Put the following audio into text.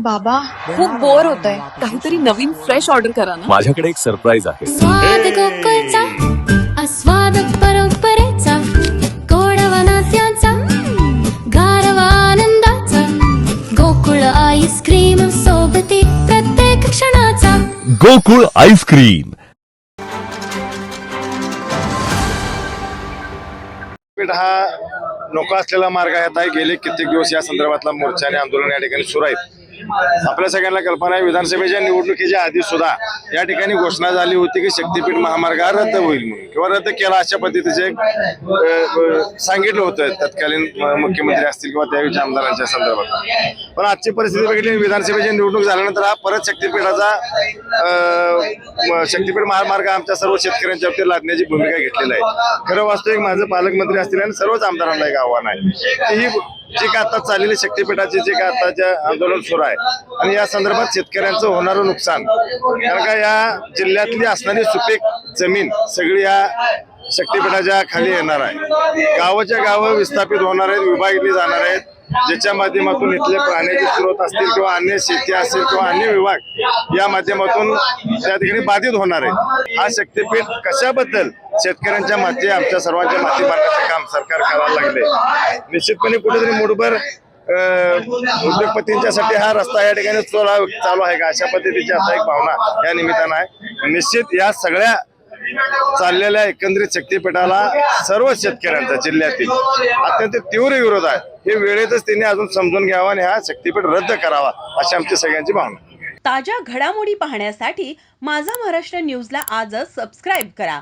बाबा खूप बोर होतंय, काहीतरी नवीन फ्रेश ऑर्डर करा ना. माझ्याकडे एक सरप्राईज आहे. स्वाद गोकुळचा आस्वाद परंपरेचा गोडवा नात्याचा गारवा आनंदाचा गोकुळ आईस्क्रीम सोबती प्रत्येक क्षणाचा गोकुळ आईस्क्रीम. हा नोका असलेला मार्ग आहे. गेले कित्येक दिवस या संदर्भातला मोर्चा आणि आंदोलन या ठिकाणी सुरू आहेत. आपल्या सगळ्यांना कल्पना आहे, विधानसभेच्या निवडणुकीच्या आधी सुद्धा या ठिकाणी घोषणा झाली होती की शक्तीपीठ महामार्ग हा रद्द होईल म्हणून किंवा रद्द केला अशा पद्धतीचे सांगितलं होतं तत्कालीन मुख्यमंत्री असतील किंवा त्यावेळीच्या आमदारांच्या संदर्भात. पण आजची परिस्थिती बघितली, विधानसभेची निवडणूक झाल्यानंतर हा परत शक्तीपीठ महामार्ग आमच्या सर्व शेतकऱ्यांच्या बाबतीत लादण्याची भूमिका घेतलेली आहे. खरं वास्तविक माझं पालकमंत्री असतील आणि सर्वच आमदारांना एक आव्हान आहे की ही जी काय आता चाललेली शक्तीपीठाची जे काय आताच्या आंदोलन सुरू आहे आणि या संदर्भात शेतकऱ्यांचं होणारं नुकसान, कारण का या जिल्ह्यातली असणारी सुपीक जमीन सगळी या शक्तीपीठाच्या खाली येणार आहे. गावाच्या गावं विस्थापित होणार आहेत, विभागली जाणार आहेत, ज्याच्या माध्यमातून इथले पाण्याचे स्रोत असतील किंवा अन्य शेती असेल किंवा अन्य विभाग या माध्यमातून त्या ठिकाणी बाधित होणार आहे. हा शक्तीपीठ कशाबद्दल शेतकऱ्यांच्या माती आमच्या सर्वांच्या माती बांधण्याचं काम सरकार करायला लागले. निश्चितपणे कुठेतरी मूठभर उद्योगपतींच्यासाठी हा रस्ता या ठिकाणी चालू आहे का अशा पद्धतीची आता एक भावना या निमित्तानं आहे. निश्चित या सगळ्या चाललेल्या एकंदरीत शक्तीपीठाला सर्व शेतकऱ्यांचा जिल्ह्यातील अत्यंत तीव्र विरोध आहे. हे वेळेतच त्यांनी अजून समजून घ्यावा आणि हा शक्तीपीठ रद्द करावा अशी आमची सगळ्यांची भावना. ताज्या घडामोडी पाहण्यासाठी माझा महाराष्ट्र न्यूजला आजच सबस्क्राईब करा.